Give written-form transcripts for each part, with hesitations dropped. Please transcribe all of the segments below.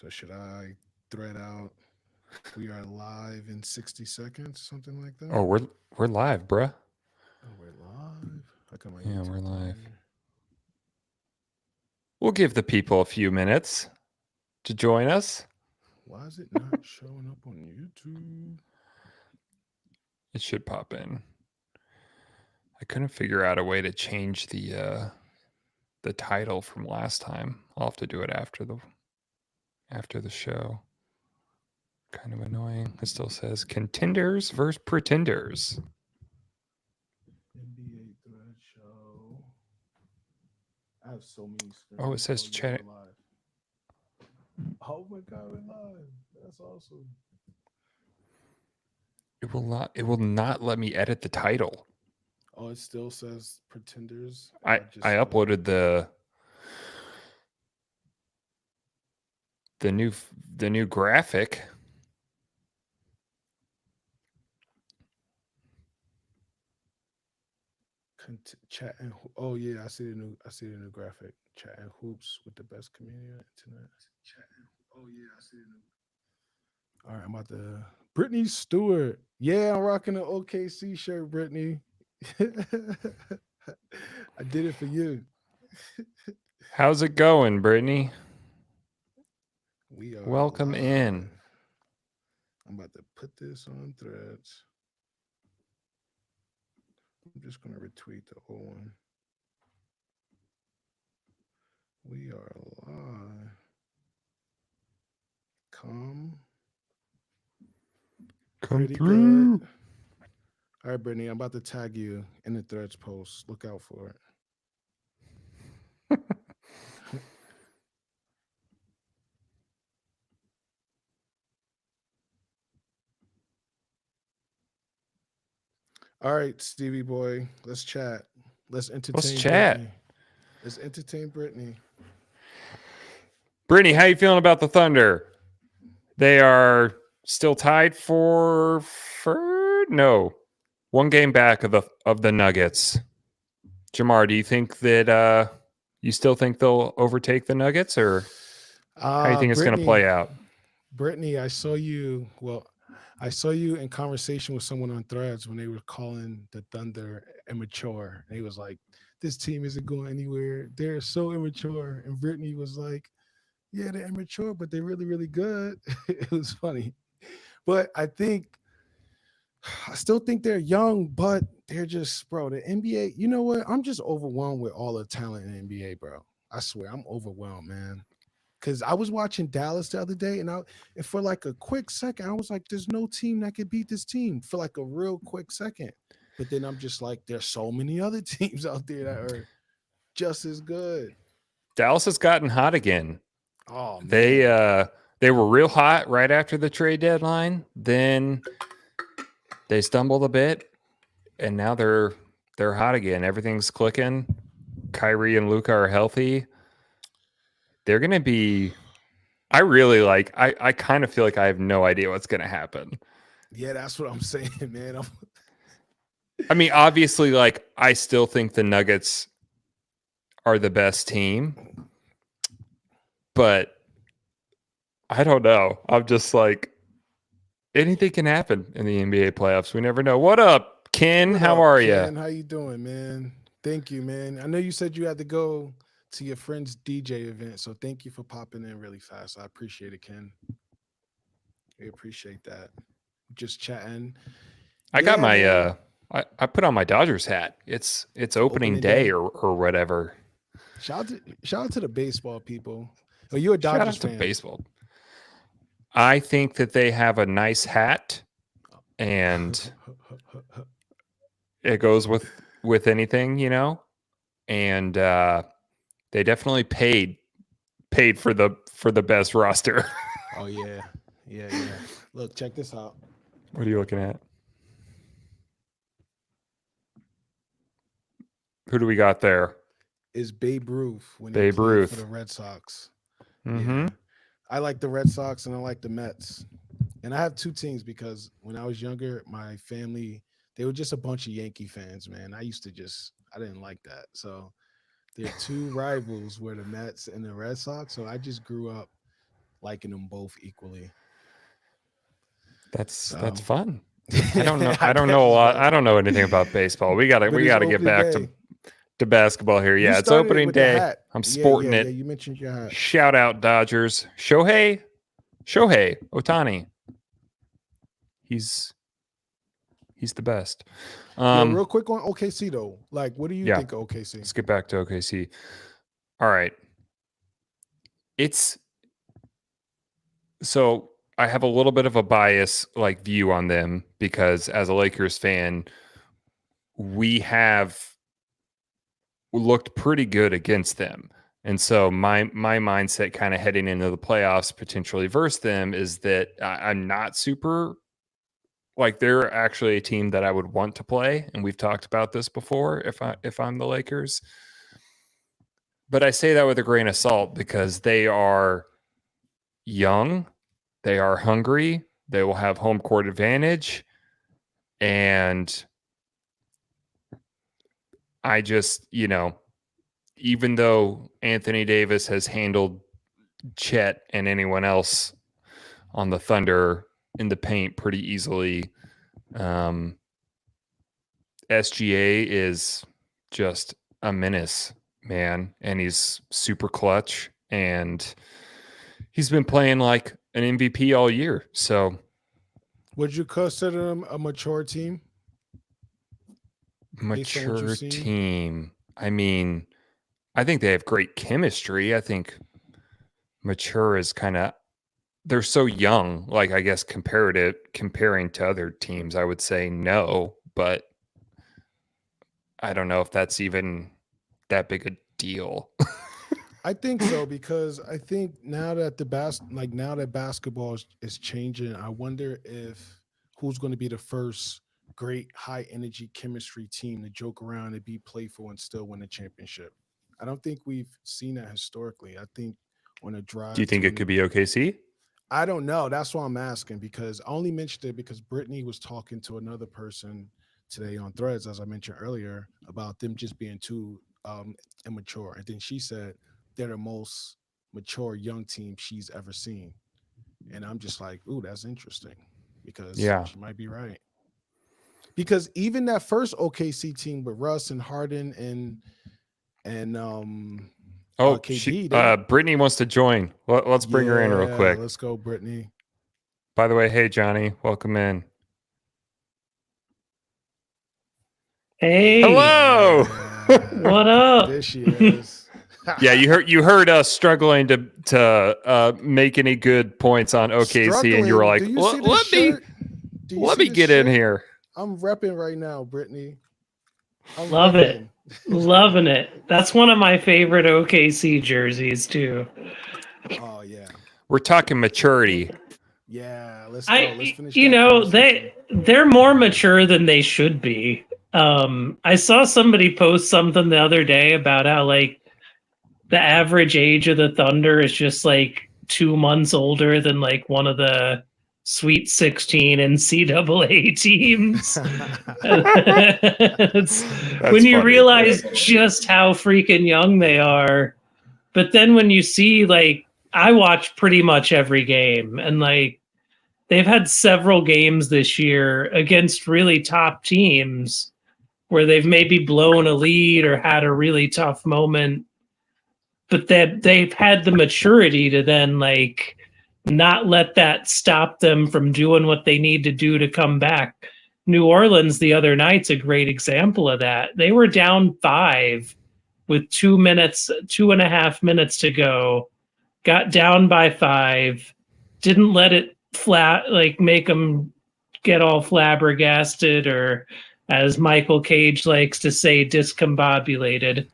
So should I thread out? We are live in 60 seconds, something like that. Oh, we're live, bruh. Oh, we're live. I got my Yeah, we're YouTube on live. here. We'll give the people a few minutes to join us. Why is it not showing up on YouTube? It should pop in. I couldn't figure out a way to change the title from last time. I'll have to do it after the show. Kind of annoying. It still says Contenders versus Pretenders. NBA thread show. I have so many Oh, it screens. says Oh yeah, chat. we're live. Oh my god, we're live. That's awesome. It will not let me edit the title. Oh, it still says pretenders if I I I just select. uploaded the new the new graphic. Chat and oh yeah, I see the new graphic. Chat and hoops with the best community on the internet. Chat and oh yeah, I see the new. All right, I'm about to. Brittany Stewart. Yeah, I'm rocking an OKC shirt, Brittany. I did it for you. How's it going, Brittany? We are Welcome in. live. I'm about to put this on threads. I'm just gonna retweet the old one. We are live. Come Come pretty good. through. All right, Brittany, I'm about to tag you in the threads post. Look out for it. All right, Stevie boy, let's chat. Let's Let's entertain chat. Brittany. Let's entertain Brittany. Brittany, how you feeling about the Thunder? They are still tied for no, one game back of the Nuggets. Jamar, do you think that you still think they'll overtake the Nuggets, or how do you think it's going to Brittany, play out? Brittany, I saw you. Well, I saw you in conversation with someone on Threads when they were calling the Thunder immature. And he was like, "This team isn't going anywhere. They're so immature." And Brittany was like, "Yeah, they're immature, but they're really, really good." It was funny, but I still think they're young, but they're just, bro. The NBA. You know what? I'm just overwhelmed with all the talent in the NBA, bro. I swear, I'm overwhelmed, man. Because I was watching Dallas the other day, and for like a quick second, I was like, "There's no team that could beat this team." For like a real quick second, but then I'm just like, "There's so many other teams out there that are just as good." Dallas has gotten hot again. Oh They man, they were real hot right after the trade deadline. Then they stumbled a bit, and now they're hot again. Everything's clicking. Kyrie and Luca are healthy. They're gonna be. I really like. I kind of feel like I have no idea what's gonna happen. yeah, that's what I'm saying, man. I mean, obviously, like I still think the Nuggets are the best team, but I don't know. I'm just like anything can happen in the NBA playoffs. We never know. What up, Ken? What How up, are you? Ken? How you doing, man? Thank you, man. I know you said you had to go to your friend's DJ event, so thank you for popping in really fast. I appreciate it, Ken. I appreciate that. Just chatting. I got Yeah, my man. I put on my Dodgers hat. It's opening Opening day day. or whatever. Shout out to the baseball people. Oh, you're a Shout Dodgers out to fan. baseball. I think that they have a nice hat and it goes with anything, and they definitely paid for the best roster. Oh yeah, yeah, yeah. Look, check this out. What are you looking at? Who do we got there? Is Babe Ruth when he Babe played for the Ruth. Red Sox. Mm-hmm. Yeah, I like the Red Sox and I like the Mets. And I have two teams because when I was younger, my family they were just a bunch of Yankee fans, man. I didn't like that. So their two rivals were the Mets and the Red Sox. So I just grew up liking them both equally. That's So fun. I don't know. I I don't bet know a it's lot. fun. I don't know anything about baseball. We But gotta it's get opening back day. to basketball here. You Yeah, it's started it opening with the day. hat. I'm Yeah, sporting it. You mentioned your hat. Shout out Dodgers. Shohei Otani. He's the best. Yo, real quick on OKC though. Like, what do you Yeah. think of OKC? Let's get back to OKC. All right. It's so I have a little bit of a bias like view on them because as a Lakers fan, we have looked pretty good against them. And so my mindset kind of heading into the playoffs potentially versus them is that I'm not super like they're actually a team that I would want to play, and we've talked about this before if I'm the Lakers. But I say that with a grain of salt because they are young, they are hungry, they will have home court advantage, and I just, even though Anthony Davis has handled Chet and anyone else on the Thunder in the paint pretty easily, SGA is just a menace, man, and he's super clutch, and he's been playing like an MVP all year. So, Would you consider them a mature team? mature team. I mean, I think they have great chemistry. I think mature is kind of they're so young. Like I guess comparing to other teams, I would say no, but I don't know if that's even that big a deal. I think so because I think now that now that basketball is changing, I wonder if who's going to be the first great high energy chemistry team to joke around and be playful and still win a championship. I don't think we've seen that historically. I think on a Do you drive think to it could be OKC? I don't know. That's why I'm asking because I only mentioned it because Brittany was talking to another person today on Threads, as I mentioned earlier, about them just being too immature. And then she said they're the most mature young team she's ever seen. And I'm just like, ooh, that's interesting because Yeah. she might be right. Because even that first OKC team with Russ and Harden and KD, Brittany wants to join. Let's bring her in real yeah, quick. let's go, Brittany. By the way, hey Johnny, welcome in. Hey, hello. What up? There she is. Yeah, you heard us struggling to make any good points on OKC, and you were like, let me get in here. I'm repping right now, Brittany. Love it. Loving it. That's one of my favorite OKC jerseys too. Oh yeah. We're talking maturity. Yeah, let's go. Let's finish. They're more mature than they should be. I saw somebody post something the other day about how like the average age of the Thunder is just like 2 months older than like one of the Sweet 16 NCAA teams. That's when you funny. realize just how freaking young they are. But then when you see, like, I watch pretty much every game, and like they've had several games this year against really top teams where they've maybe blown a lead or had a really tough moment, but that they've had the maturity to then like not let that stop them from doing what they need to do to come back. New Orleans the other night's a great example of that. They were down 5 with 2.5 minutes to go, got down by 5, didn't let it make them get all flabbergasted, or as Michael Cage likes to say, discombobulated.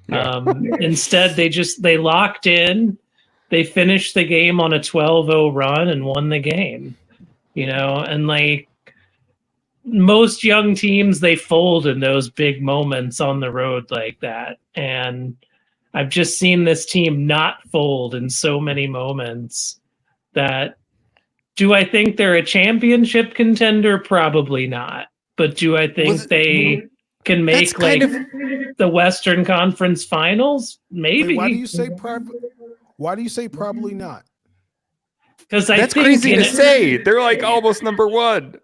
Yeah. Instead, they locked in. They finished the game on a 12-0 run and won the game. And like most young teams, they fold in those big moments on the road like that. And I've just seen this team not fold in so many moments that, do I think they're a championship contender? Probably not. But do I think they can make the Western Conference Finals? Maybe. Wait, why do you say probably not? Because I That's think crazy in to say. They're like almost number one.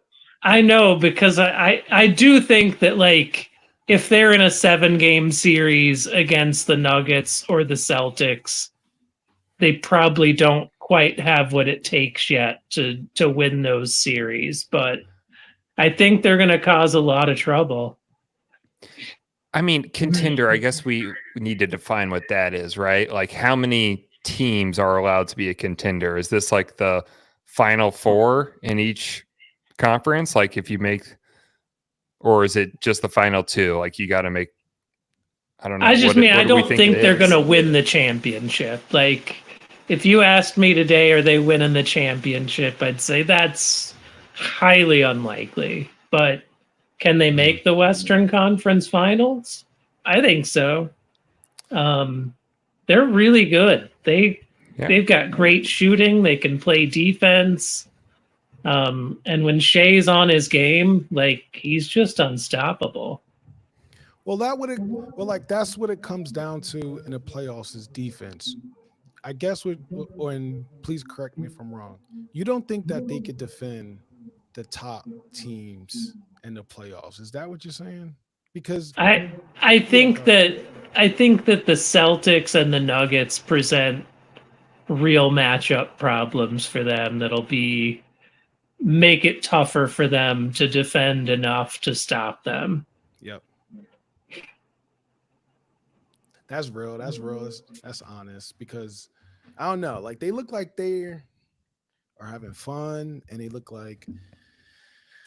I know, because I do think that, like, if they're in a 7-game series against the Nuggets or the Celtics, they probably don't quite have what it takes yet to win those series. But I think they're going to cause a lot of trouble. I mean, contender, I guess we need to define what that is, right? Like, how many teams are allowed to be a contender? Is this like the final four in each conference? Like, if you make, or is it just the final two? Like, you got to make, I don't know. I just What, mean, what I do we don't think it think they're is? going to win the championship. Like, if you asked me today, are they winning the championship? I'd say that's highly unlikely. But can they make the Western Conference Finals? I think so. They're really good. They've got great shooting. They can play defense. And when Shea's on his game, like, he's just unstoppable. Well, that's what it comes down to in the playoffs is defense. I guess and please correct me if I'm wrong. You don't think that they could defend the top teams in the playoffs? Is that what you're saying? Because I think that the Celtics and the Nuggets present real matchup problems for them that'll make it tougher for them to defend enough to stop them. Yep. That's real. That's real. That's honest because I don't know. Like they look like they are having fun and they look like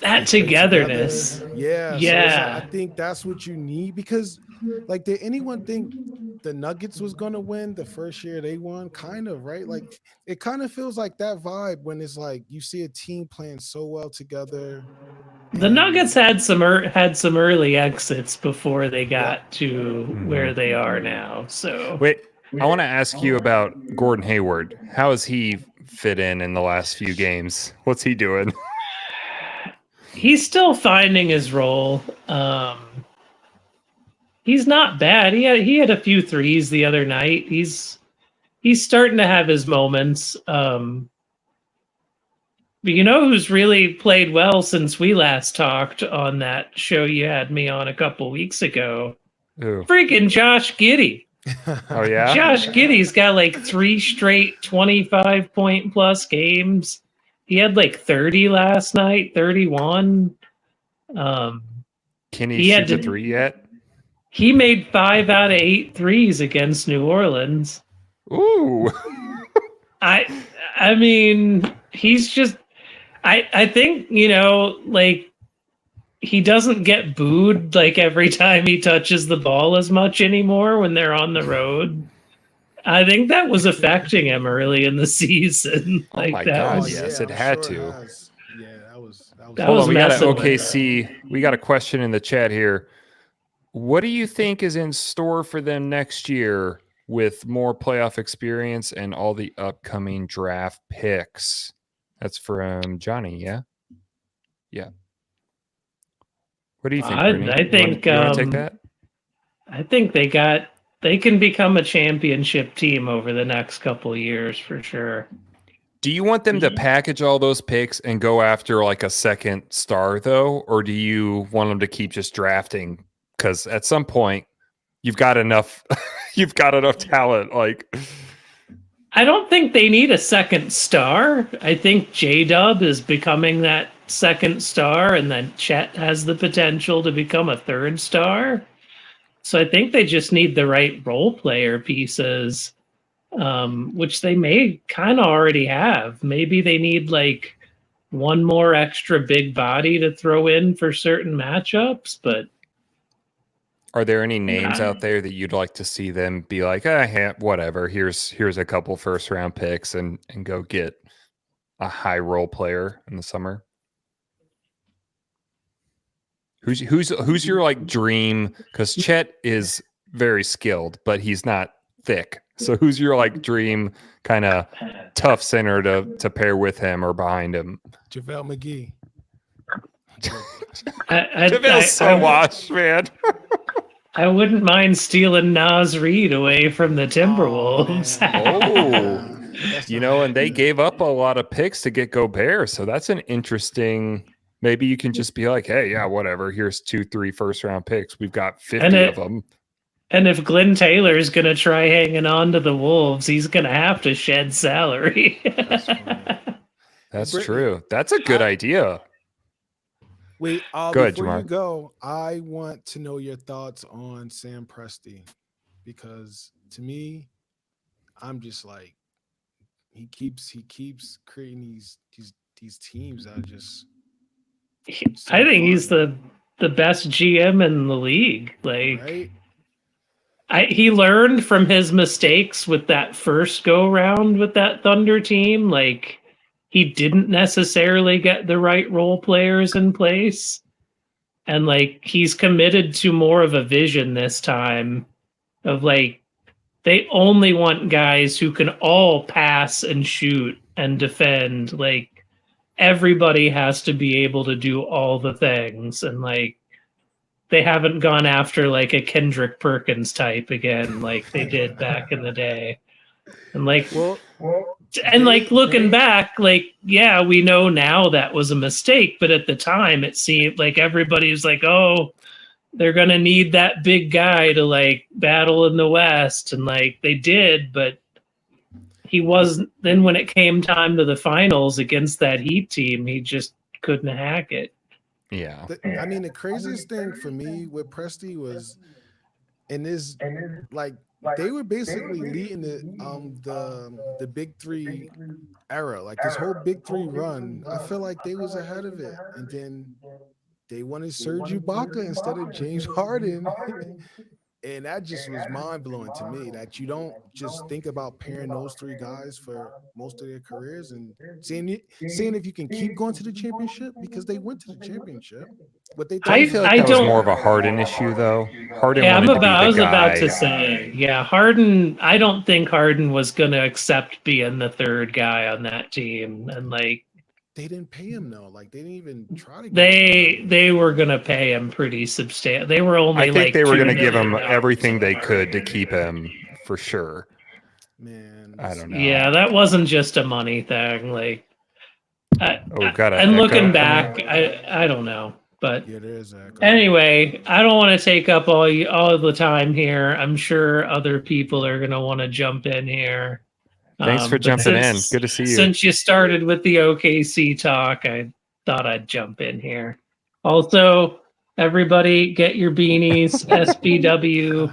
that they play togetherness. together. Yeah. So it's like, I think that's what you need because like did anyone think the Nuggets was gonna win the first year they won? Kind of, right? Like it kind of feels like that vibe when it's like you see a team playing so well together. The Nuggets had some early exits before they got to where they are now. So wait, I want to ask you about Gordon Hayward. How has he fit in the last few games? What's he doing? He's still finding his role. He's not bad. He had a few threes the other night. He's starting to have his moments. But you know who's really played well since we last talked on that show you had me on a couple weeks ago? Ooh. Freaking Josh Giddey. Oh, yeah? Josh Giddey's got like 3 straight 25-point plus games. He had like 30 last night, 31. Can he shoot the three yet? He made 5 out of 8 threes against New Orleans. Ooh. I mean, he's just I think, you know, like he doesn't get booed like every time he touches the ball as much anymore when they're on the road. I think that was affecting him early in the season. Oh my God, yes, it had to. Yeah, that was Hold on, we got an OKC. We got a question in the chat here. What do you think is in store for them next year with more playoff experience and all the upcoming draft picks? That's from Johnny, yeah? Yeah. What do you think, Brittany? I think you want to take that? I think they can become a championship team over the next couple of years for sure. Do you want them to package all those picks and go after like a second star though, or do you want them to keep just drafting? Because at some point you've got enough talent. Like, I don't think they need a second star. I think J-Dub is becoming that second star, and then Chet has the potential to become a third star. So I think they just need the right role player pieces, which they may kind of already have. Maybe they need like one more extra big body to throw in for certain matchups, but are there any names out there that you'd like to see them be like, whatever, here's a couple first round picks and go get a high role player in the summer? Who's your like dream? Because Chet is very skilled, but he's not thick. So who's your like dream kind of tough center to pair with him or behind him? JaVale McGee. JaVale's so washed, man. I wouldn't mind stealing Naz Reid away from the Timberwolves. That's You not know, and they happening. gave up a lot of picks to get Gobert. So that's an interesting. Maybe you can just be like, hey, yeah, whatever. Here's 2-3 first round picks. We've got 50 of them. And if Glenn Taylor's going to try hanging on to the Wolves, he's going to have to shed salary. That's funny. That's Brittany, true. That's a good idea. Wait, Go ahead, before you Jamar. go, I want to know your thoughts on Sam Presti because to me, I'm just like he keeps creating these teams that are just so I think he's fun, the best GM in the league. Like right? he learned from his mistakes with that first go round with that Thunder team. Like he didn't necessarily get the right role players in place. And like he's committed to more of a vision this time of like they only want guys who can all pass and shoot and defend. Like everybody has to be able to do all the things. And like they haven't gone after like a Kendrick Perkins type again, like they did back in the day. And like, Well, and like they looking back, like, yeah, we know now that was a mistake, but at the time it seemed like everybody's like, oh, they're going to need that big guy to like battle in the West. And like they did, but he wasn't. Then when it came time to the finals against that Heat team, he just couldn't hack it. Yeah. I mean, the craziest thing for me with Presti was in this, like they were basically leading the big three era, like this whole big three run. I feel like they was ahead of it, and then they wanted Serge Ibaka instead of James Harden. And that just was mind blowing to me that you don't just think about pairing those three guys for most of their careers and seeing if you can keep going to the championship because they went to the championship. But they thought I he feel was like I that was don't. more of a Harden issue, though. Harden Yeah, wanted to be I the was about to guy. say, yeah, Harden. I don't think Harden was going to accept being the third guy on that team, and like they didn't pay him though. Like they didn't even try to get him. they were going to pay him pretty substantial. They were only I think like they were $2 going to give him million everything they apart. could to keep him for sure. Man, I don't know. Yeah, that wasn't just a money thing. Like, We've got an and echo looking coming. back, I don't know, but yeah, there's that. anyway, I don't want to take up all the time here. I'm sure other people are going to want to jump in here. Thanks for But jumping in. Good to see you. Since you started with the OKC talk, I thought I'd jump in here. Also, everybody get your beanies, SBW.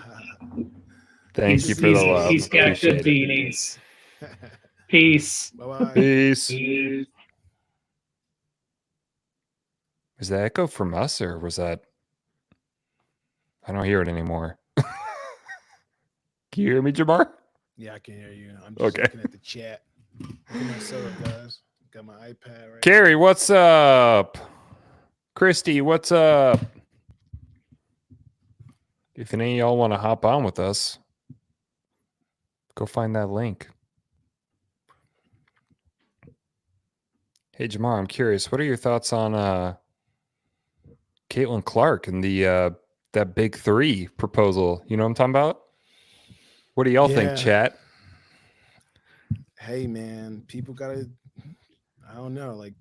Thank you for the love. He's got Appreciate good it. beanies. Peace. Bye-bye. Peace. Was that echo from us or was that? I don't hear it anymore. Can you hear me, Jamar? Yeah, I can hear you. I'm just Okay. looking at the chat. Look at my setup, guys. Got my iPad right. Carrie, what's up? Christy, what's up? If any of y'all want to hop on with us, go find that link. Hey, Jamar, I'm curious. What are your thoughts on Caitlin Clark and the that big three proposal? You know what I'm talking about? What do y'all think, chat? Hey, man, people gotta. I don't know. Like,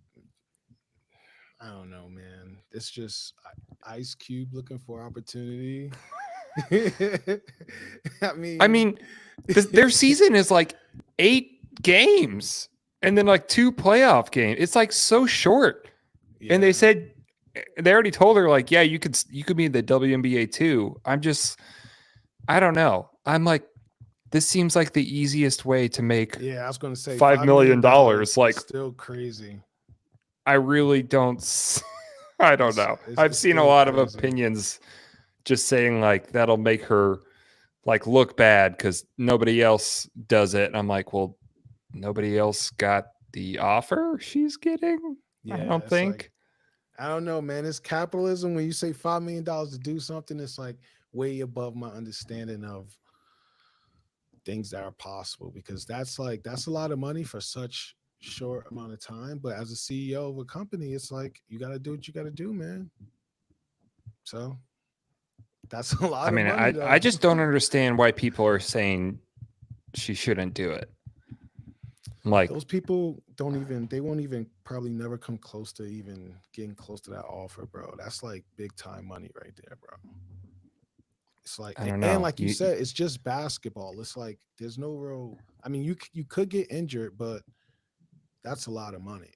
I don't know, man. It's just Ice Cube looking for opportunity. I mean, their season is like 8 games and then like 2 playoff games. It's like so short. yeah. And they said they already told her like, yeah, you could be in the WNBA too. I don't know. I'm like, this seems like the easiest way to make I was gonna say $5 million. Like, still crazy. I really don't. I don't know. I've seen a lot of opinions just saying like that'll make her like look bad because nobody else does it. And I'm like, well, nobody else got the offer she's getting. Yeah, I don't think. Like, I don't know, man. It's capitalism. When you say $5 million to do something, it's like way above my understanding of things that are possible because that's a lot of money for such short amount of time. But as a CEO of a company, it's like you got to do what you got to do, man. So that's a lot. I mean, of money, I just don't understand why people are saying she shouldn't do it. I'm like, those people they won't even probably never come close to even getting close to that offer, bro. That's like big time money right there, bro. It's like, I don't and know. like you said, it's just basketball. It's like there's no real. I mean, you could get injured, but that's a lot of money.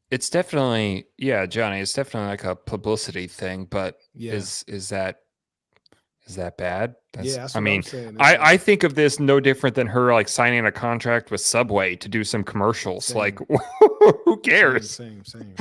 It's definitely, yeah, Johnny. It's definitely like a publicity thing. But Yeah, is that bad? yeah, that's I what I'm mean, saying. It's I like think of this no different than her like signing a contract with Subway to do some commercials. Like, same, who same, cares? same, same,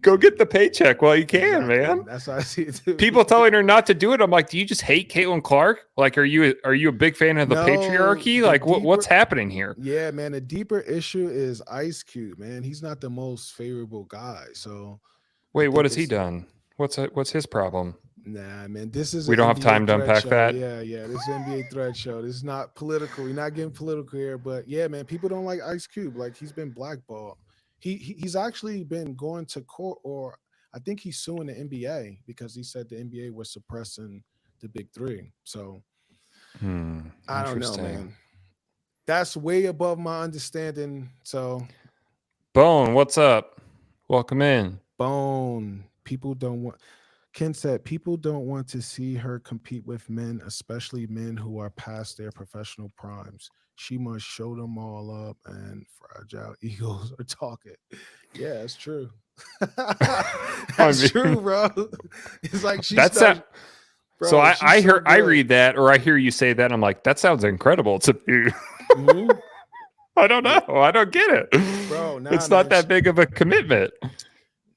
Go same. get the paycheck while you can, Exactly. man. That's how I see it too. People telling her not to do it. I'm like, do you just hate Caitlin Clark? Like, are you a big fan of the No, patriarchy? the Like, what's deeper, happening here? yeah, man. The deeper issue is Ice Cube, man. He's not the most favorable guy, so I Wait, what think has he it's done? What's his problem? nah, man. This is We an don't have NBA time to thread unpack show. that. Yeah, yeah. This is an NBA thread show. This is not political. We're not getting political here, but yeah, man. People don't like Ice Cube. Like he's been blackballed. He's actually been going to court, or I think he's suing the NBA because he said the NBA was suppressing the Big Three. So I don't know, Interesting. man. That's way above my understanding. So Bone, what's up? Welcome in. bone. People don't want Ken said people don't want to see her compete with men, especially men who are past their professional primes. She must show them all up, and fragile egos are talking. Yeah, that's true. I That's mean, true, bro. It's like she's that's that. not, So bro. She's I so hear I good. read that or I hear you say that. And I'm like, that sounds incredible to me. Mhm. I don't Yeah, know. I don't get it. bro. Nah, It's not man. that big of a commitment.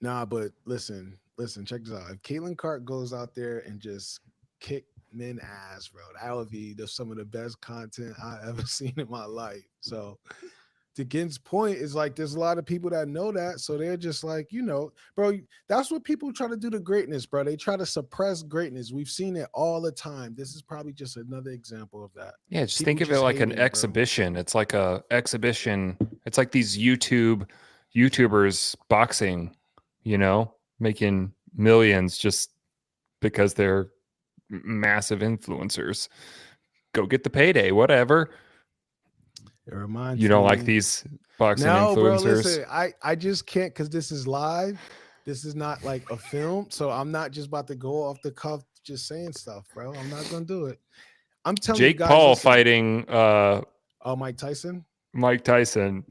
Nah, but listen, check this out. If Caitlin Clark goes out there and just kick men ass, bro, that would be some of the best content I ever seen in my life. So to Gen's point is like there's a lot of people that know that, so they're just like, bro, that's what people try to do to greatness, bro. They try to suppress greatness. We've seen it all the time. This is probably just another example of that. Yeah, just People think of it just like an hating, bro. exhibition. It's like a exhibition. It's like these YouTubers boxing, making millions just because they're massive influencers. Go get the payday, whatever. It reminds You don't like me. these boxing No, bro, influencers? listen, I just can't because this is live. This is not like a film, so I'm not just about to go off the cuff just saying stuff, bro. I'm not gonna do it. I'm telling you Jake guys, Paul listen. fighting Oh, Mike Tyson, Mike Tyson.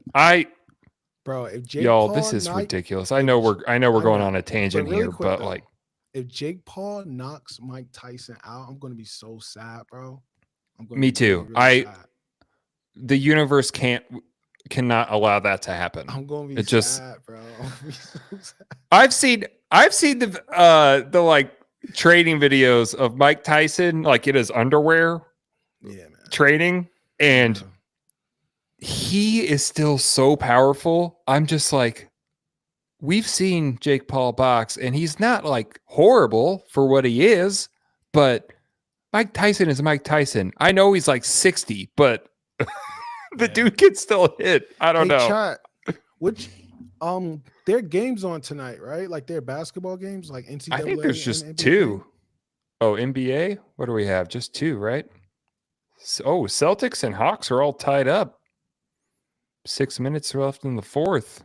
bro. If Jake Y'all, Paul this is knock, ridiculous. if I know we're I going know, on a but tangent really here, quick but though, like, if Jake Paul knocks Mike Tyson out, I'm gonna be so sad, bro. I'm gonna me be really, too. really sad. The universe cannot allow that to happen. I'm gonna be It just sad, bro. I'm gonna be so sad. I've seen the like training videos of Mike Tyson like in his underwear Yeah, man. training, and Yeah. he is still so powerful. I'm just like, we've seen Jake Paul box, and he's not like horrible for what he is, but Mike Tyson is Mike Tyson. I know he's like 60, but the Yeah. dude can still hit. I don't Hey, know. chat. Which their games on tonight, right? Like their basketball games, like NCAA I think there's and just NBA two. game? Oh, NBA? What do we have? Just two, right? Oh, Celtics and Hawks are all tied up. 6 minutes left in the fourth.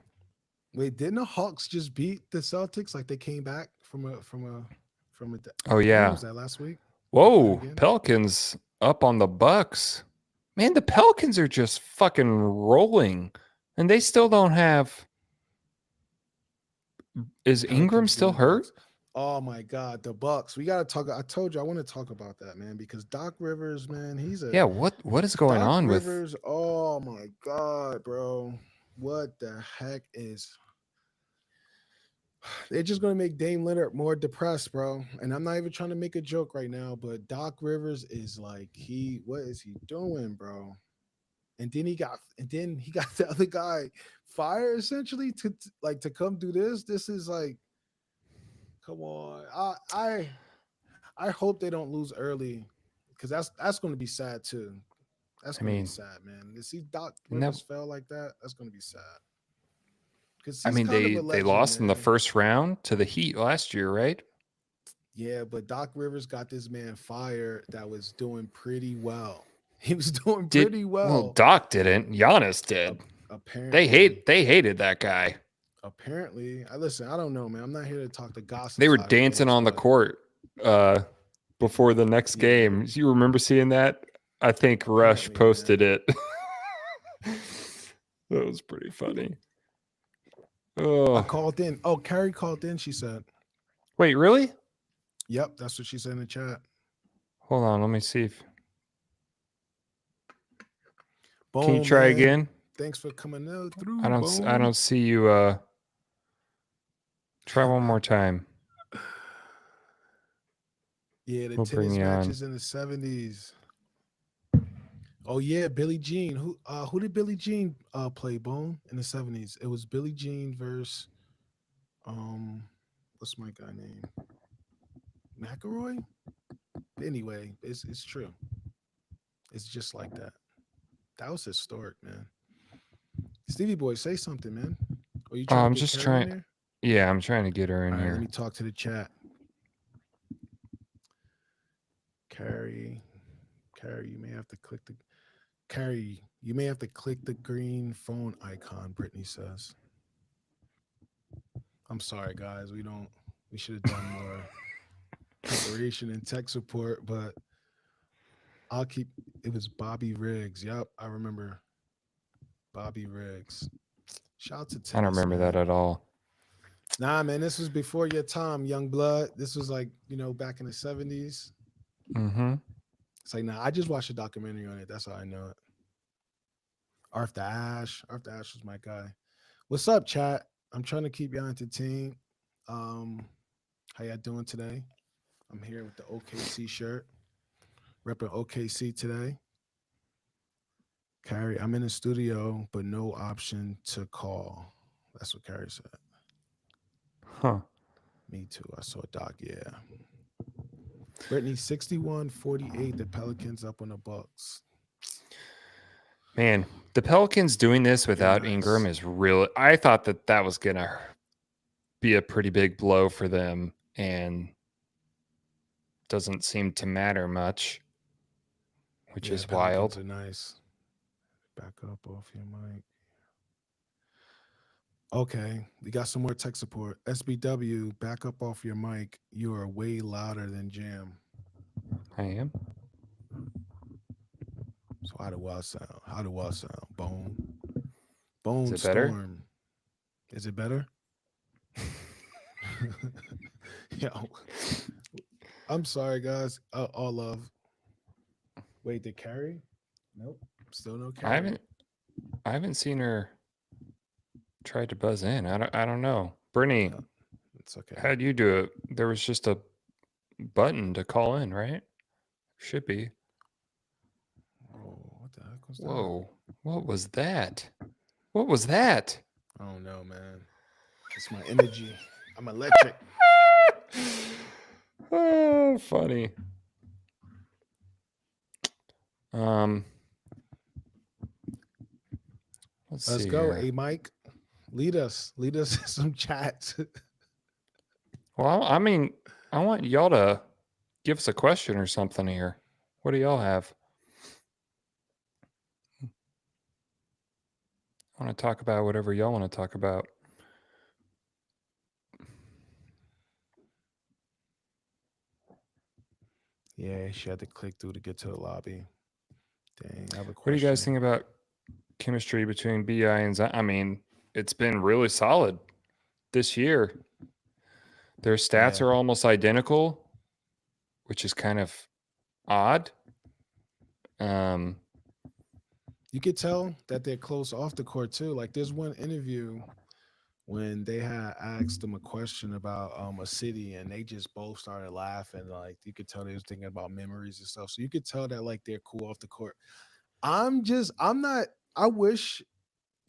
Wait, didn't the Hawks just beat the Celtics? Like they came back from a Oh when yeah. was that last week? Whoa, again? Pelicans up on the Bucks. Man, the Pelicans are just fucking rolling, and they still don't have. Is Ingram Pelicans still beating the hurt? Bucks. Oh my god, the Bucks. We gotta talk. I told you I want to talk about that, man, because Doc Rivers, man, he's a Yeah. What is going Doc on with? Rivers. Oh my god, bro. What the heck is they're just gonna make Dame Leonard more depressed, bro. And I'm not even trying to make a joke right now, but Doc Rivers is like what is he doing, bro? And then he got the other guy fired essentially to come do this. This is like, come on. I hope they don't lose early because that's gonna be sad too. That's I gonna be mean, sad, man. To see Doc no- Rivers fell like that, that's gonna be sad. Because I he's mean, kind of a they legend, lost in the man. first round to the Heat last year, right? Yeah, but Doc Rivers got this man fired that was doing pretty well. He was doing pretty Well, well. Doc didn't. Giannis did. apparently they hated that guy. apparently I listen, I don't know, man. I'm not here to talk the gossip. They were side of dancing things, on the but court before the next Yeah. game. You remember seeing that? I think Rush Apparently, posted it. That was pretty funny. I Oh, called in. Oh, Carrie called in. She said, wait, really? "Yep, that's what she said in the chat." Hold on, let me see if Boom, can you try man. again? Thanks for coming out through. I Boom. don't see you try one more time. Yeah, the We'll bring tennis you on. matches in the 70s. Oh yeah, Billie Jean. Who did Billie Jean play, Bone, in the 70s? It was Billie Jean versus what's my guy name? McElroy? Anyway, it's true. It's just like that. That was historic, man. Stevie Boy, say something, man. Are you trying I'm to get just Carrie in trying. there? Yeah, I'm trying to get her in All right, let here. me talk to the chat. Carrie, you may have to click the Carrie. You may have to click the green phone icon. Brittany says. I'm sorry, guys. We should have done more preparation and tech support, but I'll keep. It was Bobby Riggs. Yep, I remember Bobby Riggs. Shout out to tennis. I don't remember man. that at all. Nah, man, this was before your time, young blood. This was like, back in the 70s. Mm-hmm. It's like, nah, I just watched a documentary on it. That's how I know it. Arthur Ashe. Arthur Ashe was my guy. What's up, chat? I'm trying to keep y'all entertained. How y'all doing today? I'm here with the OKC shirt. Repping OKC today. Carrie, I'm in the studio, but no option to call. That's what Carrie said. Huh. Me too. I saw Doc. Yeah. Brittany, 61-48. The Pelicans up on the Bucks. Man, the Pelicans doing this without nice. Ingram is really. I thought that was gonna be a pretty big blow for them, and doesn't seem to matter much, which is Pelicans wild. are nice. Back up off your mic. Okay, we got some more tech support. SBW, back up off your mic. You are way louder than Jam. I am. So how do I sound? How do I sound? Bone Is it better? Storm. Is it better? Yo, I'm sorry, guys. All love. Wait, did Carrie? Nope. Still no Carrie. I haven't seen her try to buzz in. I don't know. Brittany, It's okay. how'd you do it? There was just a button to call in, right? Should be. Oh, what the heck was that? Whoa. What was that? What was that? I don't know, man. It's my energy. I'm electric. Oh, funny. Let's see go. here. Hey, Mike, lead us in some chats. Well, I mean, I want y'all to give us a question or something here. What do y'all have? I want to talk about whatever y'all want to talk about. Yeah, she had to click through to get to the lobby. Dang, I have a question. What do you guys think about chemistry between BI and Zion? I mean, it's been really solid this year. Their stats are almost identical, which is kind of odd. You could tell that they're close off the court too. Like there's one interview when they had asked them a question about a city and they just both started laughing. Like you could tell they was thinking about memories and stuff. So you could tell that like they're cool off the court. I wish,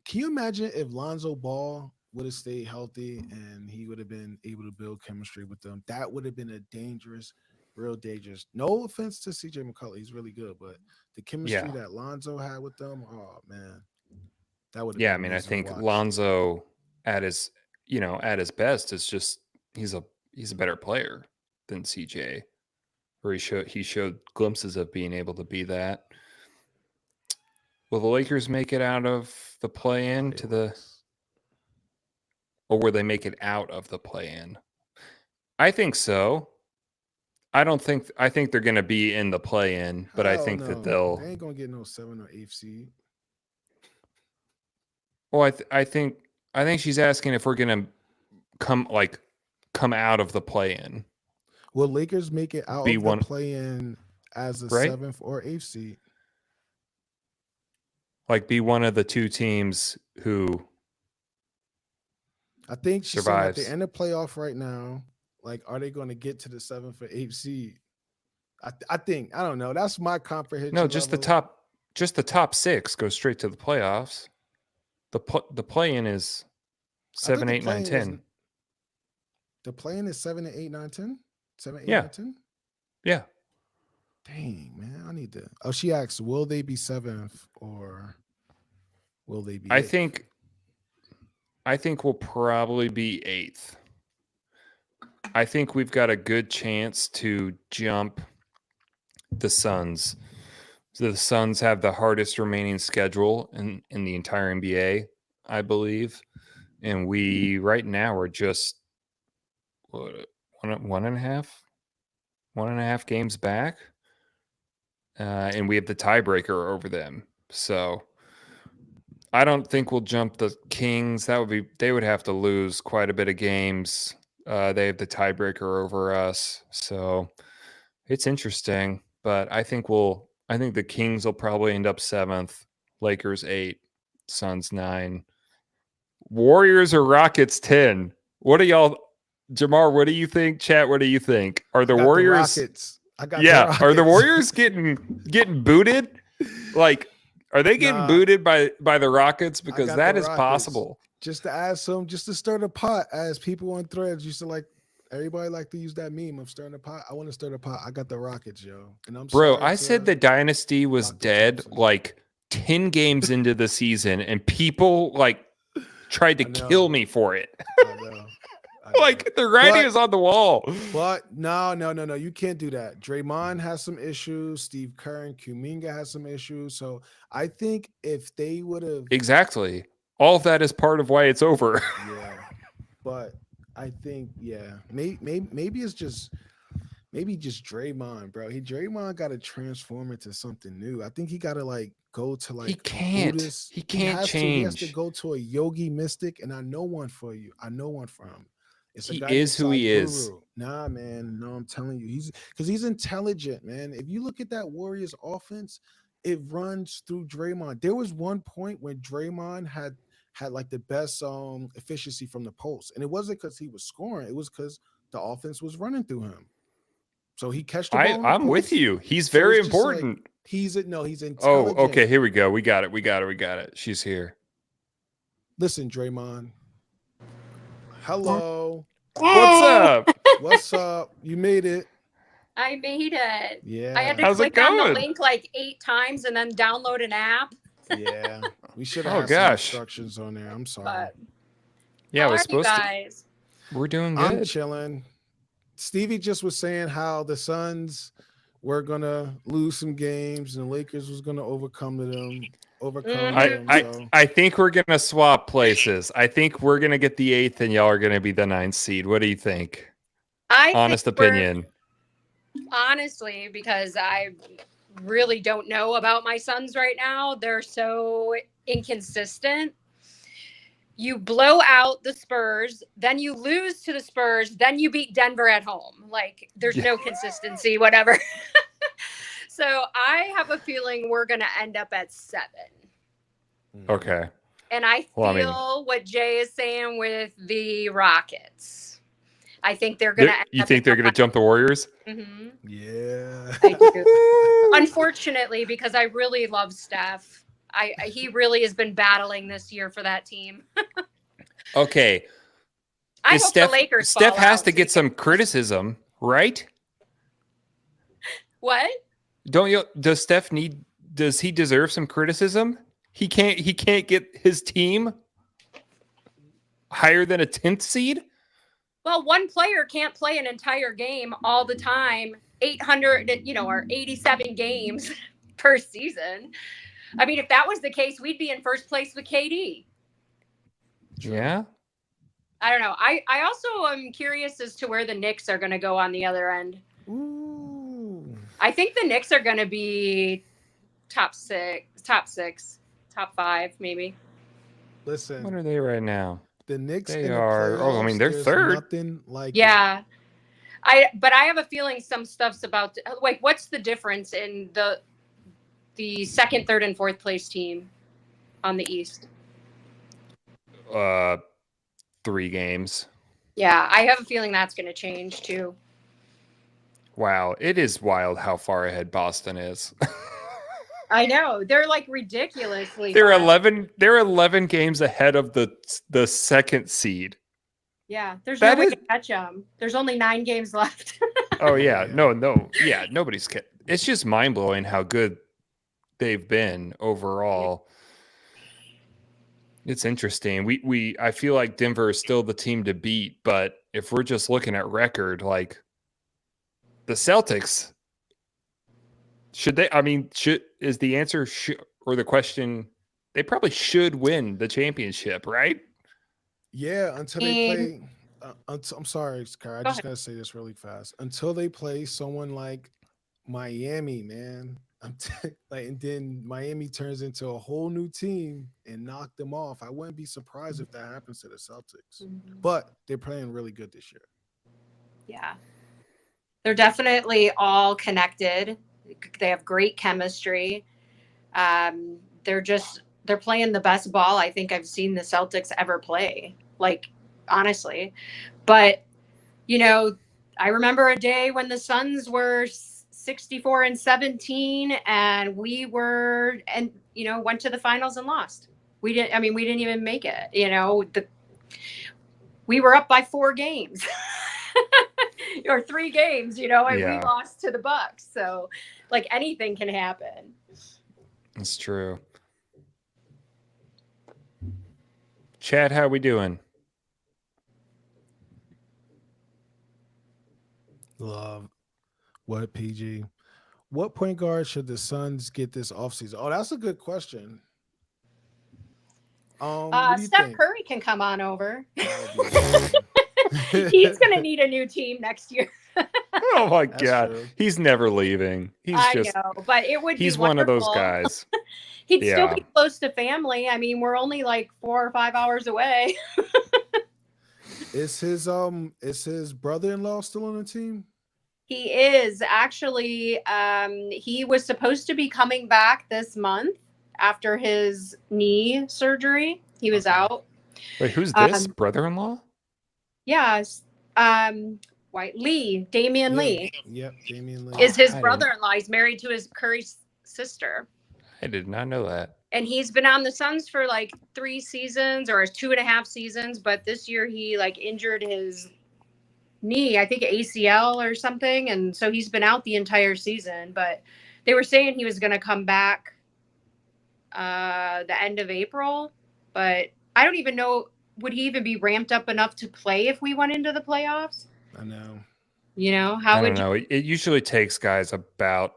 can you imagine if Lonzo Ball would have stayed healthy and he would have been able to build chemistry with them? That would have been a dangerous, real dangerous. No offense to CJ McCullough, he's really good, but the chemistry that Lonzo had with them, oh man, that would have been. Yeah, I mean, I think Lonzo at his best is just he's a better player than CJ, where he showed glimpses of being able to be that. Will the Lakers make it out of the play-in to the, Favorites. or will they make it out of the play-in? I think so. I think they're going to be in the play-in, but I Hell think that no. they'll. They ain't gonna get no 7 or 8 seed. Well, I think she's asking if we're going to come out of the play-in, Will Lakers make it out be of the one, play-in as a right? 7th or 8th seed? Like be one of the two teams who I think she's saying at the survives. end of playoff right now. Like, are they going to get to the 7th or 8th seed? I think I don't know. That's my comprehension. No, just level. the top 6 go straight to the playoffs. The play-in is I thought 7, the 8, 9, play-in was 10. the play-in is 7 and 8, 9, 10? 7, 8, Yeah. 9, 10? Yeah. Dang, man. I need to. Oh, she asks, will they be 7th or will they be I 8th? think we'll probably be 8th. I think we've got a good chance to jump the Suns. So the Suns have the hardest remaining schedule in the entire NBA, I believe. And we right now are just what, one and a half games back. And we have the tiebreaker over them. So I don't think we'll jump the Kings. They would have to lose quite a bit of games. They have the tiebreaker over us. So it's interesting, but I think the Kings will probably end up 7th, Lakers 8, Suns 9, Warriors or Rockets 10. What do y'all, Jamar? What do you think? Chat, what do you think? Are I the got the Warriors? Rockets. I got the Yeah, Rockets. are the Warriors getting booted? Like, are they getting Nah, booted by the Rockets? I Because got the that is Rockets. possible. Just to add some, just to stir the pot, as people on threads used to like. Everybody like to use that meme of stirring the pot. I want to stir the pot. I got the Rockets, yo, and I'm Bro, sorry I said to the dynasty was Dr. dead Thompson. like 10 games into the season, and people like tried to I know. kill me for it. I know. Like the writing is on the wall. But no. You can't do that. Draymond has some issues. Steve Kerr and Kuminga has some issues. So I think if they would have, Exactly. All of that is part of why it's over. yeah. But I think, yeah, maybe it's just Draymond, bro. Draymond got to transform into something new. I think he got to like go to like He a can't. Buddhist. He can't He has to change. go to a yogi mystic, and I know one for you. I know one for him. It's a He guy is named who he is. Sadhguru. Nah, man. No, I'm telling you, he's because he's intelligent, man. If you look at that Warriors offense, it runs through Draymond. There was one point when Draymond had like the best efficiency from the post, and it wasn't because he was scoring. It was because the offense was running through him. So he catch the ball. I'm with you. He's So very it's just like, important. he's Oh, intelligent. okay. Here we go. We got it. She's here. Listen, Draymond. Hello. What's up? What's up? You made it. I made it. Yeah. I had to How's it click on the going? link like 8 times and then download an app. Yeah. We should have Oh, had some gosh. instructions on there. I'm sorry. But Yeah, how we're are you supposed to. guys? We're doing I'm good. chilling. Stevie just was saying how the Suns were gonna lose some games and the Lakers was gonna overcome them. I think we're gonna swap places. I think we're gonna get the 8th, and y'all are gonna be the 9th seed. What do you think? Honest opinion. Honestly, because I really don't know about my Suns right now. They're so inconsistent. You blow out the Spurs, then you lose to the Spurs, then you beat Denver at home. Like, there's no consistency, whatever. So I have a feeling we're going to end up at 7. Okay. And I feel what Jay is saying with the Rockets. I think they're going to. You think they're going to jump the Warriors? Mm-hmm. Yeah. I do. Unfortunately, because I really love Steph. He really has been battling this year for that team. Okay. I hope the Lakers Steph fall has out to get some criticism, right? What? Does he deserve some criticism? He can't get his team higher than a 10th seed? Well, one player can't play an entire game all the time. 800, or 87 games per season. I mean, if that was the case, we'd be in first place with KD. Yeah. I don't know. I also am curious as to where the Knicks are going to go on the other end. Ooh. I think the Knicks are going to be top six, top five, maybe. What Listen, are they right now? the Knicks They in the are. playoffs, Oh, I mean, they're there's third. nothing like it. Yeah. But I have a feeling some stuff's about to, like, what's the difference in the second, third, and fourth place team on the East? 3 games. Yeah, I have a feeling that's going to change too. Wow, it is wild how far ahead Boston is. I know they're like ridiculously. They're far. 11. They're 11 games ahead of the second seed. Yeah, there's That no way is- to catch them. There's only 9 games left. Oh yeah, Yeah. no, yeah, nobody's. It's just mind blowing how good they've been overall. It's interesting. I feel like Denver is still the team to beat, but if we're just looking at record, like the Celtics, should they? I mean, is the answer or the question? They probably should win the championship, right? Yeah, until they play. I'm sorry, Sky. I Go just ahead. gotta say this really fast. Until they play someone like Miami, man. Like, and then Miami turns into a whole new team and knock them off. I wouldn't be surprised if that happens to the Celtics. But they're playing really good this year. Yeah. They're definitely all connected. They have great chemistry. They're playing the best ball I think I've seen the Celtics ever play. Like, honestly. But, I remember a day when the Suns were 64-17 and we went to the finals and lost. We didn't even make it. We were up by 4 games. Or 3 games, and we lost to the Bucks. So, like, anything can happen. That's true. Chad, how we doing? Love. What, PG? What point guard should the Suns get this offseason? Oh, that's a good question. What do you Steph think? Curry can come on over. That would be amazing. He's going to need a new team next year. Oh my That's god, true. he's never leaving. I know, but it would be He's one of those wonderful. guys. He'd still be close to family. I mean, we're only like 4 or 5 hours away. Is his brother-in-law still on the team? He is actually. He was supposed to be coming back this month after his knee surgery. He was out. Wait, who's this? Brother-in-law? Yes. Damian Lee. Yep, Damian Lee. Is his brother-in-law. He's married to his Curry's sister. I did not know that. And he's been on the Suns for like 3 seasons or 2.5 seasons. But this year he injured his knee, I think ACL or something. And so he's been out the entire season. But they were saying he was going to come back the end of April. But I don't even know. Would he even be ramped up enough to play if we went into the playoffs? I know. I don't know. It usually takes guys about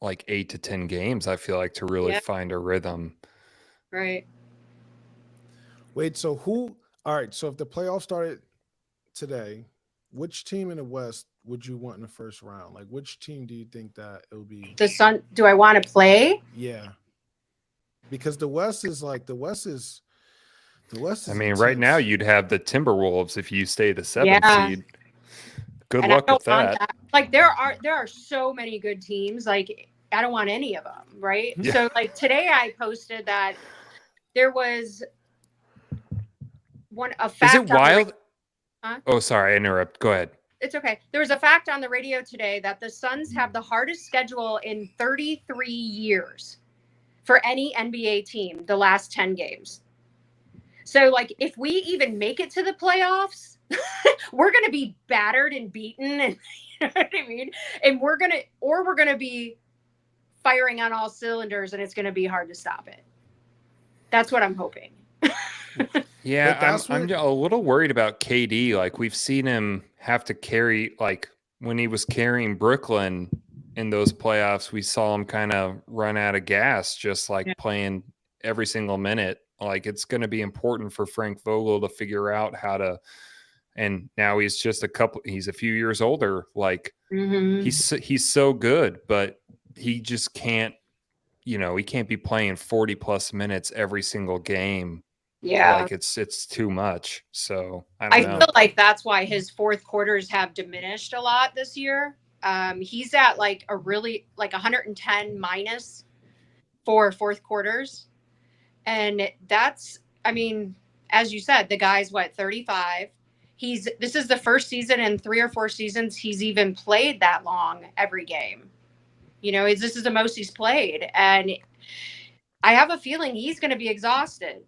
like 8 to 10 games, I feel like, to really find a rhythm. Right. Wait, so all right, so if the playoffs started today, which team in the West would you want in the first round? Like, which team do you think that it would be? The Sun. Do I want to play? Yeah. Because the West is. I mean, intense. right now you'd have the Timberwolves if you stay the 7th seed. Good And luck with that. Like, there are so many good teams. Like, I don't want any of them, right? Yeah. So, like, today I posted that there was a fact. Is it wild? Huh? Oh, sorry, I interrupt. Go ahead. It's okay. There was a fact on the radio today that the Suns have the hardest schedule in 33 years for any NBA team, the last 10 games. So, like, if we even make it to the playoffs, we're going to be battered and beaten. And you know what I mean? And we're going to be firing on all cylinders and it's going to be hard to stop it. That's what I'm hoping. Yeah, I'm a little worried about KD. Like, we've seen him have to carry, like, when he was carrying Brooklyn, in those playoffs, we saw him kind of run out of gas, just like Yeah. playing every single minute. Like it's going to be important for Frank Vogel to figure out how to. And now he's just he's a few years older. Like Mhm. he's so good, but he just can't, he can't be playing 40 plus minutes every single game. Yeah. Like it's too much. So I I don't know. feel like that's why his fourth quarters have diminished a lot this year. He's at like a really like 110 minus for fourth quarters. And that's, I mean, as you said, the guy's what, 35? This is the first season in 3 or 4 seasons he's even played that long every game. This is the most he's played. And I have a feeling he's going to be exhausted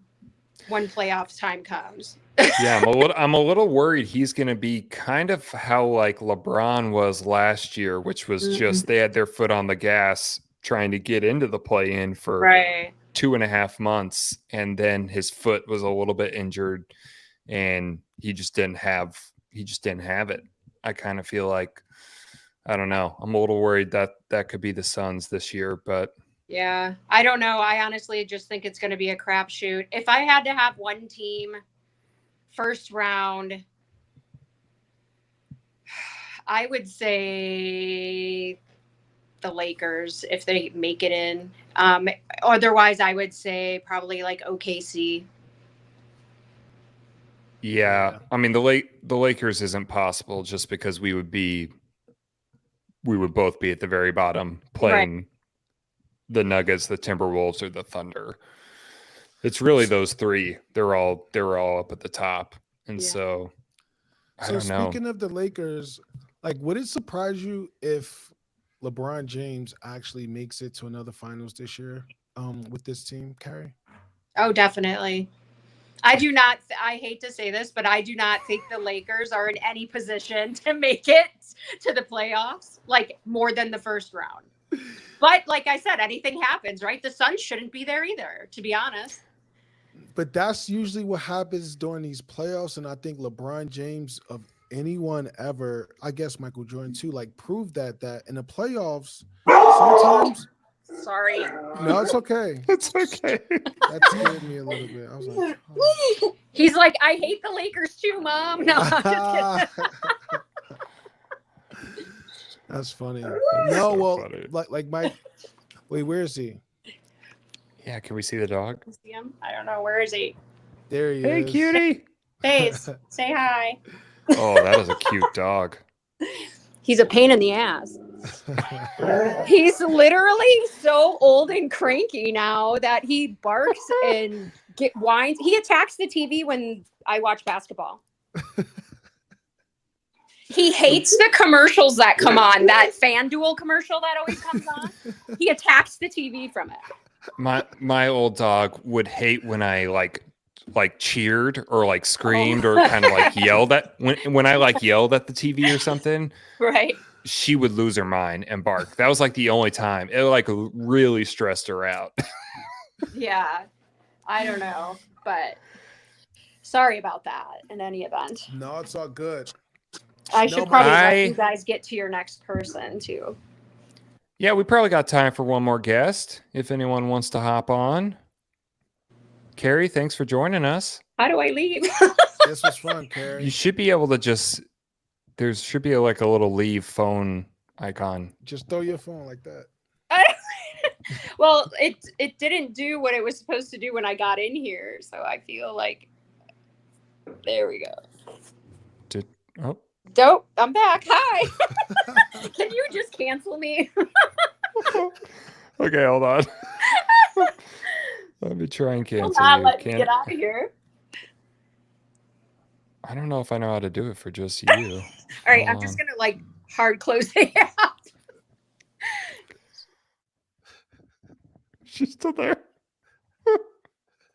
when playoffs time comes. Yeah, I'm a little worried he's going to be kind of how like LeBron was last year, which was just they had their foot on the gas trying to get into the play-in for Right. 2.5 months, and then his foot was a little bit injured, and he just didn't have it. I kind of feel like, I don't know. I'm a little worried that could be the Suns this year, but Yeah, I don't know. I honestly just think it's going to be a crapshoot. If I had to have one team first round, I would say the Lakers if they make it in. Otherwise, I would say probably like OKC. yeah. I mean the Lakers isn't possible just because we would both be at the very bottom playing the Nuggets, the Timberwolves, or the Thunder. It's really those three. They're all up at the top. And so I don't know. Speaking of the Lakers, like, would it surprise you if LeBron James actually makes it to another finals this year with this team, Carrie? Oh, definitely. I do not, I hate to say this, but I do not think the Lakers are in any position to make it to the playoffs, like more than the first round. But like I said, anything happens, right? The Suns shouldn't be there either, to be honest. But that's usually what happens during these playoffs. And I think LeBron James, of anyone ever, I guess Michael Jordan too, like proved that in the playoffs, sometimes. Sorry. No, it's okay. It's okay. That scared me a little bit. I was like, oh. He's like, I hate the Lakers too, Mom. No, I'm just kidding. That's funny. That's No, so well, funny. like Mike. Wait, where is he? Yeah, can we see the dog? See him? I don't know. Where is he? There he Hey, is. cutie. Face, say hi. Oh, that is a cute dog. He's a pain in the ass. He's literally so old and cranky now that he barks and whines. He attacks the TV when I watch basketball. He hates the commercials that come on, that FanDuel commercial that always comes on. He attacks the TV from it. My old dog would hate when I like cheered or like screamed or kind of like yelled at when I like yelled at the TV or something. Right. She would lose her mind and bark. That was like the only time. It like really stressed her out. Yeah. I don't know, but sorry about that in any event. No, it's all good. I should probably let you guys get to your next person too. Yeah, we probably got time for one more guest if anyone wants to hop on. Carrie, thanks for joining us. How do I leave? This was fun, Carrie. You should be able to there should be like a little leave phone icon. Just throw your phone like that. Well, it didn't do what it was supposed to do when I got in here, so I feel like there we go. Oh. Dope, I'm back. Hi. Can you just cancel me? Okay, hold on. Let me try and cancel Not you. let me get out of here. I don't know if I know how to do it for just you. All right, I'm just gonna like hard close the app. She's still there.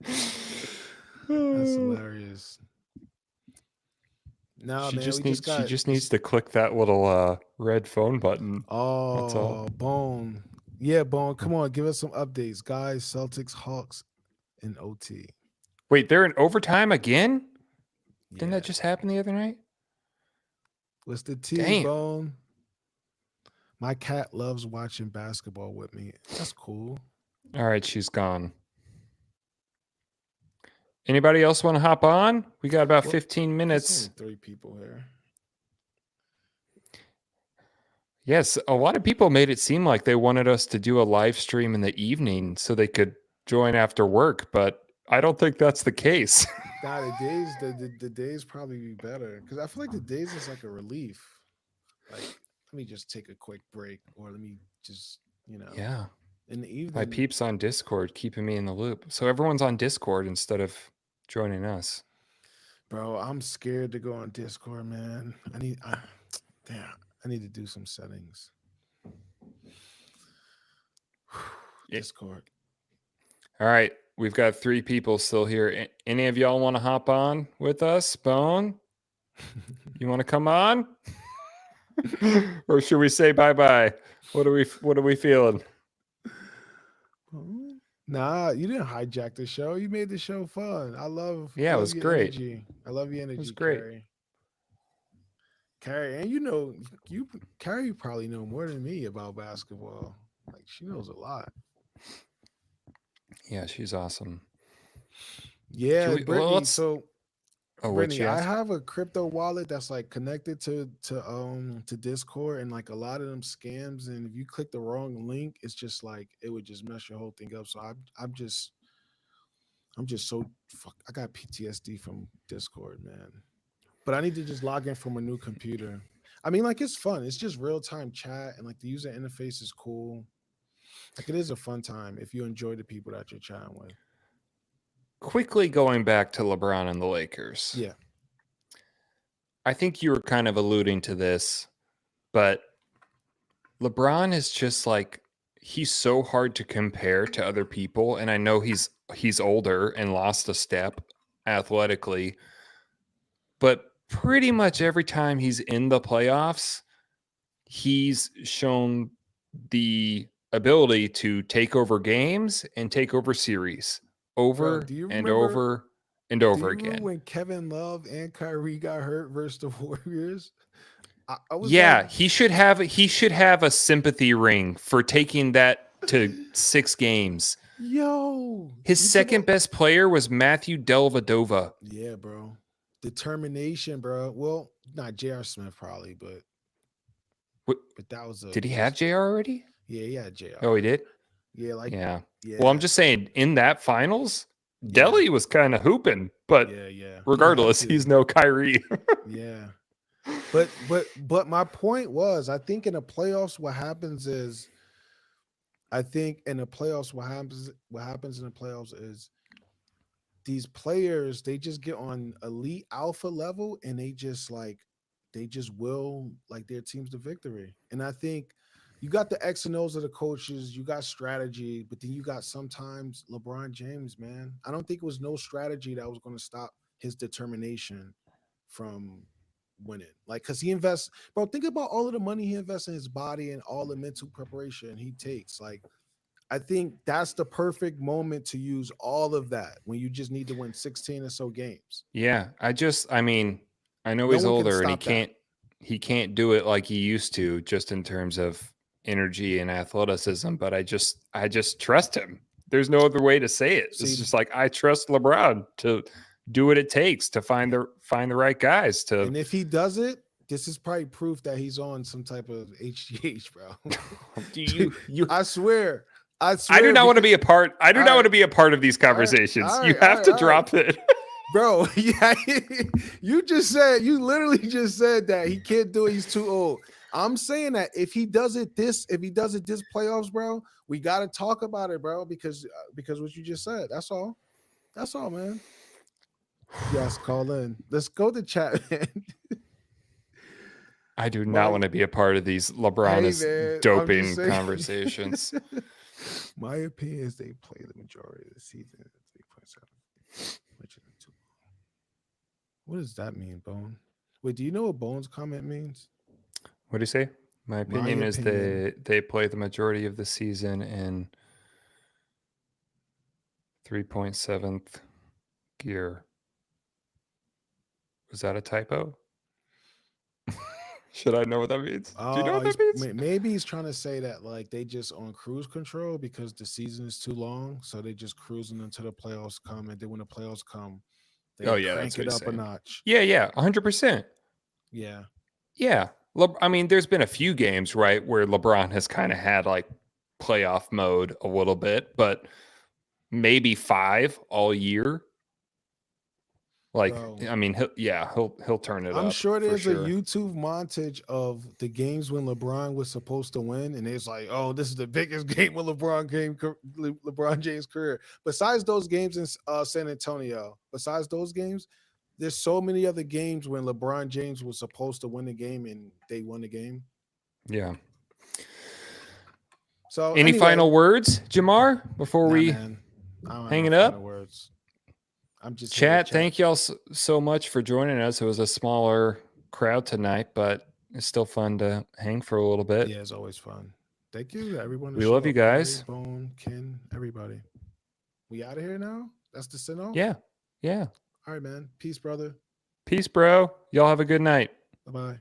That's hilarious. No, She man, she just needs to click that little red phone button. That's all. Oh, Bone. Yeah, Bone. Come on, give us some updates, guys. Celtics, Hawks, and OT. Wait, they're in overtime again? Didn't Yeah. that just happen the other night? What's the T, Damn. Bone? My cat loves watching basketball with me. That's cool. All right, she's gone. Anybody else want to hop on? We got about Well, 15 There's minutes. only 3 people here. Yes, a lot of people made it seem like they wanted us to do a live stream in the evening so they could join after work, but I don't think that's the case. Nah, the days probably be better because I feel like the days is like a relief. Like, let me just take a quick break, or let me just, Yeah. in the My evening. peeps on Discord keeping me in the loop. So everyone's on Discord instead of joining us. Bro, I'm scared to go on Discord, man. Damn, I need to do some settings. Yeah. Discord. All right. We've got 3 people still here. Any of y'all want to hop on with us? Bone? You want to come on? Or should we say bye-bye? What are we feeling? Nah, you didn't hijack the show. You made the show fun. I love Yeah, it was your great. energy. I love your energy, was great. Carrie, and Carrie probably know more than me about basketball. Like, she knows a lot. Yeah, she's awesome. Yeah, Should we- well, Brittany. let's- So Oh, what'd Brittany, she I ask? have a crypto wallet that's like connected to Discord, and like a lot of them scams. And if you click the wrong link, it's just like it would just mess your whole thing up. So I'm just so fuck. I got PTSD from Discord, man. But I need to just log in from a new computer. I mean, like, it's fun. It's just real time chat, and like the user interface is cool. Like, it is a fun time if you enjoy the people that you're chatting with. Quickly going back to LeBron and the Lakers. Yeah. I think you were kind of alluding to this, but LeBron is just like, he's so hard to compare to other people, and I know he's older and lost a step athletically, but pretty much every time he's in the playoffs, he's shown the ability to take over games and take over series over Bro, do you and remember? over and Do over you remember again. when Kevin Love and Kyrie got hurt versus the Warriors? I was Yeah, like, he should have a sympathy ring for taking that to 6 games. yo, His you talk second about- best player was Matthew Dellavedova. Yeah, bro. Determination, bro. Well, not J.R. Smith probably, but What, that was a. did he have JR already? Yeah, he had J.R. Oh, he did? Yeah, like Yeah. yeah. Well, I'm just saying, in that finals, Yeah. Delly was kind of hooping, but yeah, He had regardless, to. he's no Kyrie. Yeah. But my point was, I think in the playoffs, what happens is, what happens in the playoffs is these players, they just get on elite alpha level, and they just will like their teams to victory. And I think you got the X and O's of the coaches, you got strategy, but then you got sometimes LeBron James, man. I don't think it was no strategy that was going to stop his determination from winning. Like, because he invests, bro, think about all of the money he invests in his body and all the mental preparation he takes. Like, I think that's the perfect moment to use all of that when you just need to win 16 or so games. Yeah, I mean, I know No he's one can older and stop that. he can't do it like he used to, just in terms of energy and athleticism, but I just trust him. There's no other way to say it. See, It's just like, I trust LeBron to do what it takes to find the right guys to. and if he does it, this is probably proof that he's on some type of HGH, bro. you I swear. I do not want to be a part. I do not All want to be a part of these conversations. all You right, have all to right. drop it. Bro, yeah, you literally just said that he can't do it. He's too old. I'm saying that if he does it this playoffs, bro, we got to talk about it, bro, because what you just said. That's all, man. Yes, call in. Let's go to chat, man. I do not want to be a part of these LeBron Hey, is man, I'm doping just saying. conversations. My opinion is they play the majority of the season at 3.7, which is too long. What does that mean, Bone? Wait, do you know what Bone's comment means? What do you say? My opinion is opinion. they play the majority of the season in 3.7th gear. Was that a typo? Should I know what that means? Do you know what he's, that means? maybe he's trying to say that like they just on cruise control because the season is too long, so they just cruising until the playoffs come, and then when the playoffs come, they Oh, yeah, crank that's what it he's up a saying. notch. Yeah, 100%. Yeah, Yeah. I mean, there's been a few games, right, where LeBron has kind of had like playoff mode a little bit, but maybe 5 all year. Like, bro. I mean, he'll turn it I'm up sure for there's sure. a YouTube montage of the games when LeBron was supposed to win, and it's like, oh, this is the biggest game of LeBron James' career. Besides those games in San Antonio, besides those games, there's so many other games when LeBron James was supposed to win the game and they won the game. Yeah. So Any anyway, final words, Jamar, before nah, we man, I don't have hang no it final up? words. I'm just here to Chat, thank y'all so much for joining us. It was a smaller crowd tonight, but it's still fun to hang for a little bit. Yeah, it's always fun. Thank you to everyone. We love you guys. Corey, Bone, Ken, everybody. We out of here now? That's the send off? Yeah. All right, man. Peace, brother. Peace, bro. Y'all have a good night. Bye-bye.